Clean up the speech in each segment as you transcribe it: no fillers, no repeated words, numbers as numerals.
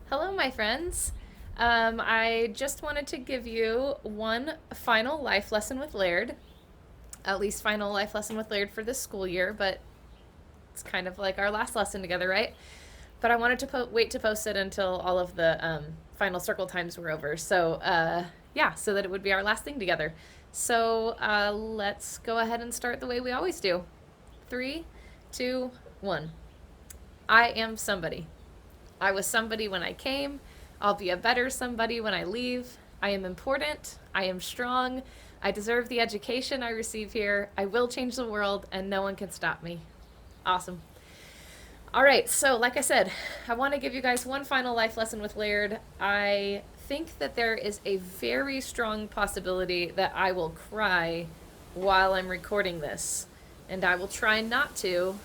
Hello, my friends. I just wanted to give you one final life lesson with Laird, at least final life lesson with Laird for this school year, but it's kind of like our last lesson together, right? But I wanted to wait to post it until all of the final circle times were over. So, so that it would be our last thing together. So, let's go ahead and start the way we always do. Three, two, one. I am somebody. I was somebody when I came. I'll be a better somebody when I leave. I am important. I am strong. I deserve the education I receive here. I will change the world, and no one can stop me. Awesome. All right, so like I said, I want to give you guys one final life lesson with Laird. I think that there is a very strong possibility that I will cry while I'm recording this. And I will try not to,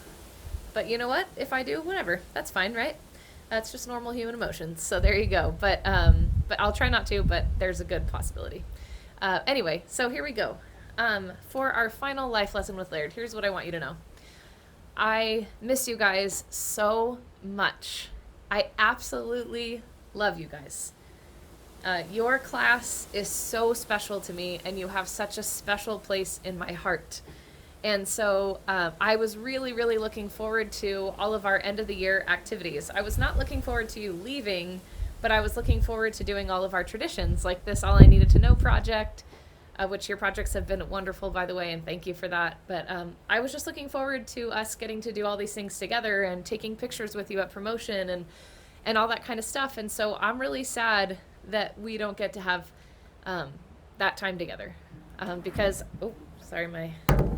but you know what? If I do, whatever. That's fine, right? That's just normal human emotions. So there you go. But I'll try not to. But there's a good possibility. Anyway, so here we go. For our final life lesson with Laird, here's what I want you to know. I miss you guys so much. I absolutely love you guys. Your class is so special to me, and you have such a special place in my heart. And so I was really, really looking forward to all of our end of the year activities. I was not looking forward to you leaving, but I was looking forward to doing all of our traditions, like this All I Needed to Know project, which your projects have been wonderful, by the way, and thank you for that. But I was just looking forward to us getting to do all these things together and taking pictures with you at promotion and all that kind of stuff. And so I'm really sad that we don't get to have that time together because, oh, sorry, my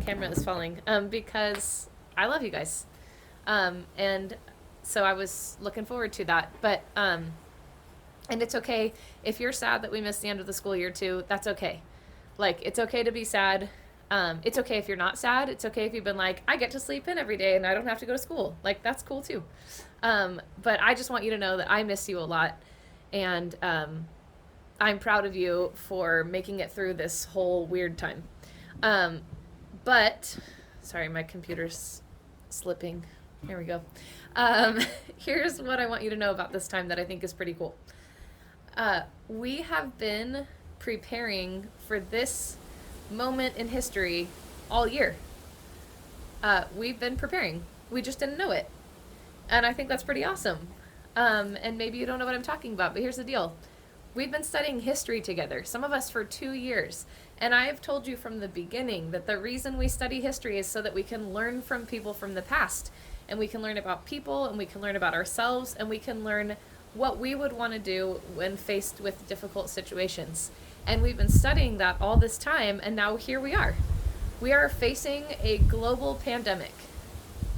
camera is falling, because I love you guys. And so I was looking forward to that. But, and it's okay if you're sad that we missed the end of the school year too, that's okay. Like, it's okay to be sad. It's okay if you're not sad. It's okay if you've been like, I get to sleep in every day and I don't have to go to school. Like, that's cool too. But I just want you to know that I miss you a lot. And I'm proud of you for making it through this whole weird time. But, sorry, my computer's slipping. Here we go. Here's what I want you to know about this time that I think is pretty cool. We have been preparing for this moment in history all year. We've been preparing. We just didn't know it. And I think that's pretty awesome. And maybe you don't know what I'm talking about, but here's the deal. We've been studying history together, some of us for 2 years. And I have told you from the beginning that the reason we study history is so that we can learn from people from the past. And we can learn about people, and we can learn about ourselves, and we can learn what we would want to do when faced with difficult situations. And we've been studying that all this time, and now here we are. We are facing a global pandemic.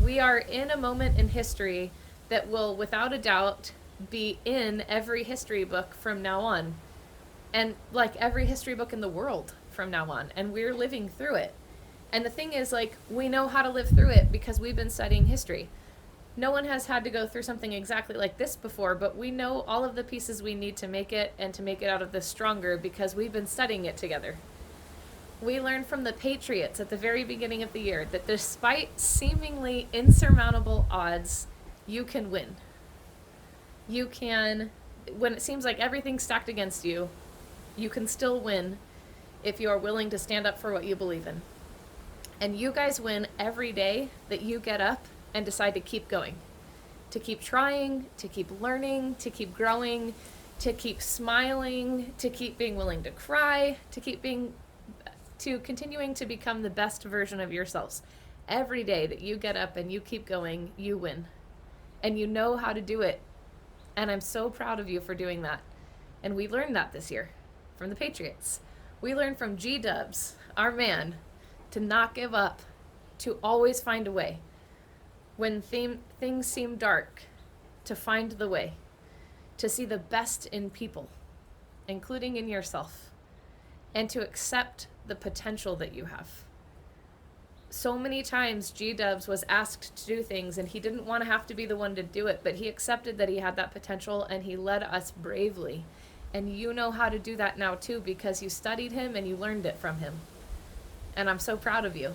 We are in a moment in history that will, without a doubt, be in every history book from now on. And like every history book in the world from now on. And we're living through it. And the thing is, like, we know how to live through it because we've been studying history. No one has had to go through something exactly like this before, but we know all of the pieces we need to make it and to make it out of this stronger because we've been studying it together. We learned from the Patriots at the very beginning of the year that despite seemingly insurmountable odds, you can win. You can, when it seems like everything's stacked against you, you can still win if you are willing to stand up for what you believe in. And you guys win every day that you get up and decide to keep going, to keep trying, to keep learning, to keep growing, to keep smiling, to keep being willing to cry, to continuing to become the best version of yourselves. Every day that you get up and you keep going, you win. And you know how to do it. And I'm so proud of you for doing that. And we learned that this year from the Patriots. We learned from G-Dubs, our man, to not give up, to always find a way. When things seem dark, to find the way, to see the best in people, including in yourself, and to accept the potential that you have. So many times G-Dubs was asked to do things and he didn't want to have to be the one to do it, but he accepted that he had that potential and he led us bravely. And you know how to do that now too because you studied him and you learned it from him. And I'm so proud of you.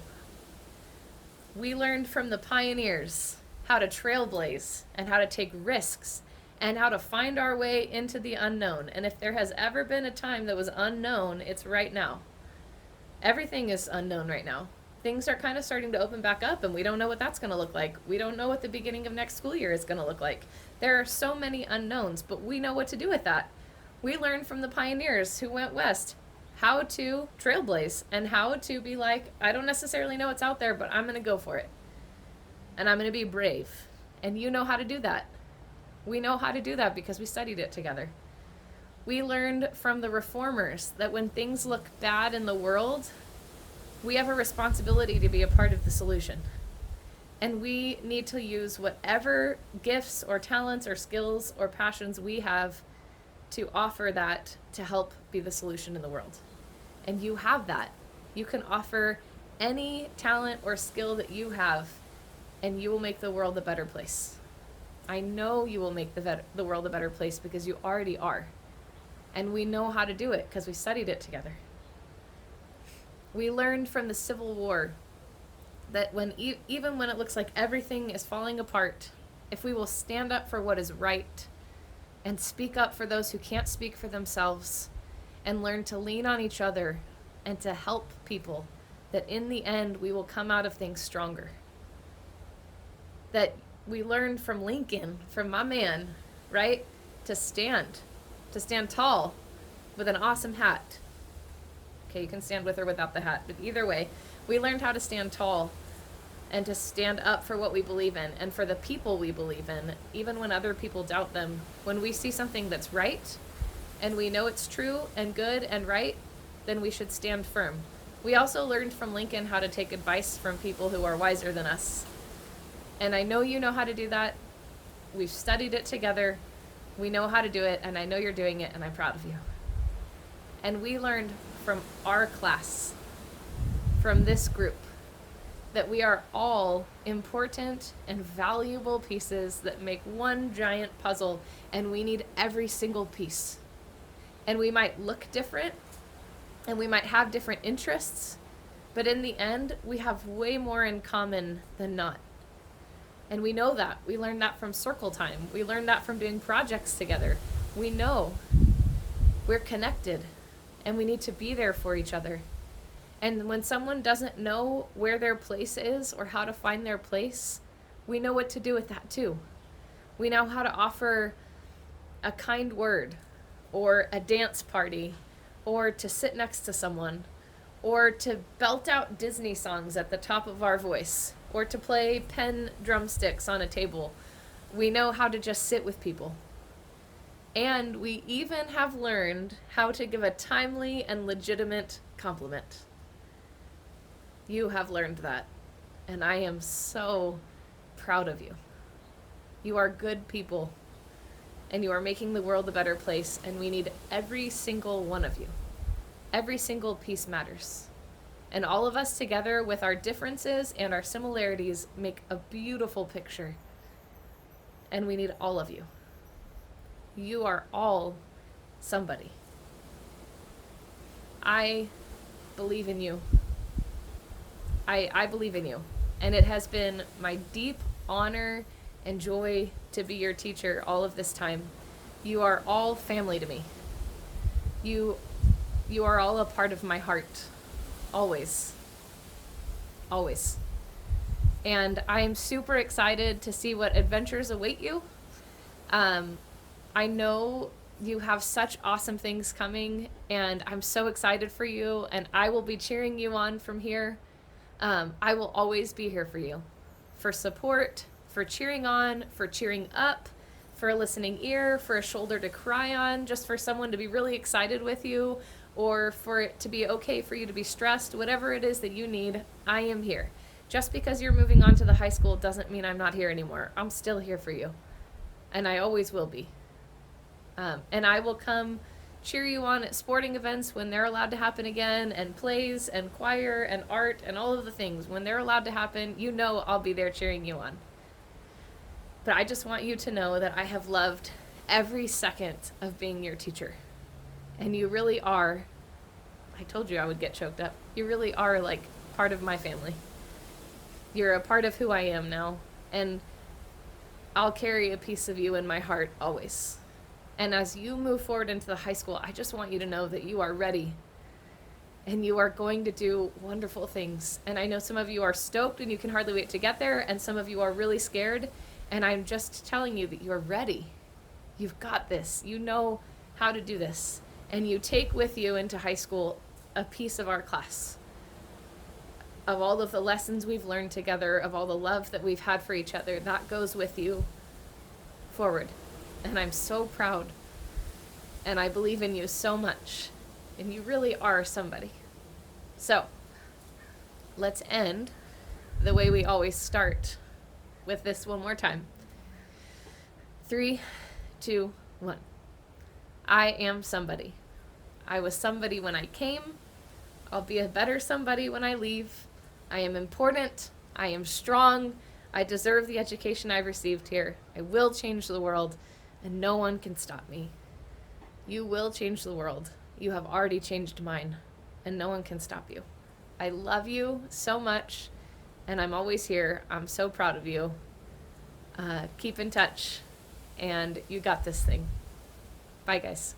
We learned from the pioneers how to trailblaze and how to take risks and how to find our way into the unknown. And if there has ever been a time that was unknown, it's right now. Everything is unknown right now. Things are kind of starting to open back up, and we don't know what that's going to look like. We don't know what the beginning of next school year is going to look like. There are so many unknowns, but we know what to do with that. We learned from the pioneers who went west how to trailblaze and how to be like, I don't necessarily know what's out there, but I'm going to go for it. And I'm going to be brave. And you know how to do that. We know how to do that because we studied it together. We learned from the reformers that when things look bad in the world, we have a responsibility to be a part of the solution. And we need to use whatever gifts or talents or skills or passions we have to offer that to help be the solution in the world. And you have that. You can offer any talent or skill that you have, and you will make the world a better place. I know you will make the world a better place because you already are. And we know how to do it because we studied it together. We learned from the Civil War that when even when it looks like everything is falling apart, if we will stand up for what is right and speak up for those who can't speak for themselves and learn to lean on each other and to help people, that in the end we will come out of things stronger. That we learned from Lincoln, from my man, right? To stand tall with an awesome hat. Okay, you can stand with or without the hat, but either way, we learned how to stand tall and to stand up for what we believe in and for the people we believe in, even when other people doubt them. When we see something that's right and we know it's true and good and right, then we should stand firm. We also learned from Lincoln how to take advice from people who are wiser than us. And I know you know how to do that. We've studied it together. We know how to do it, and I know you're doing it, and I'm proud of you. And we learned from our class, from this group, that we are all important and valuable pieces that make one giant puzzle, and we need every single piece. And we might look different, and we might have different interests, but in the end, we have way more in common than not. And we know that. We learned that from circle time. We learned that from doing projects together. We know we're connected, and we need to be there for each other. And when someone doesn't know where their place is or how to find their place, we know what to do with that too. We know how to offer a kind word or a dance party or to sit next to someone or to belt out Disney songs at the top of our voice or to play pen drumsticks on a table. We know how to just sit with people. And we even have learned how to give a timely and legitimate compliment. You have learned that, and I am so proud of you. You are good people, and you are making the world a better place, and we need every single one of you. Every single piece matters. And all of us together with our differences and our similarities make a beautiful picture. And we need all of you. You are all somebody. I believe in you. I believe in you. And it has been my deep honor and joy to be your teacher all of this time. You are all family to me. You are all a part of my heart. Always. Always. And I am super excited to see what adventures await you. I know you have such awesome things coming, and I'm so excited for you, and I will be cheering you on from here. I will always be here for you, for support, for cheering on, for cheering up, for a listening ear, for a shoulder to cry on, just for someone to be really excited with you, or for it to be okay for you to be stressed. Whatever it is that you need, I am here. Just because you're moving on to the high school doesn't mean I'm not here anymore. I'm still here for you, and I always will be. And I will come cheer you on at sporting events when they're allowed to happen again, and plays and choir and art and all of the things. When they're allowed to happen, you know I'll be there cheering you on. But I just want you to know that I have loved every second of being your teacher. And you really are, I told you I would get choked up. You really are like part of my family. You're a part of who I am now. And I'll carry a piece of you in my heart always. And as you move forward into the high school, I just want you to know that you are ready and you are going to do wonderful things. And I know some of you are stoked and you can hardly wait to get there, and some of you are really scared. And I'm just telling you that you're ready. You've got this. You know how to do this. And you take with you into high school a piece of our class, of all of the lessons we've learned together, of all the love that we've had for each other. That goes with you forward. And I'm so proud. And I believe in you so much. And you really are somebody. So, let's end the way we always start with this one more time. 3, 2, 1. I am somebody. I was somebody when I came. I'll be a better somebody when I leave. I am important. I am strong. I deserve the education I've received here. I will change the world, and no one can stop me. You will change the world. You have already changed mine, and no one can stop you. I love you so much, and I'm always here. I'm so proud of you. Keep in touch, and you got this thing. Bye, guys.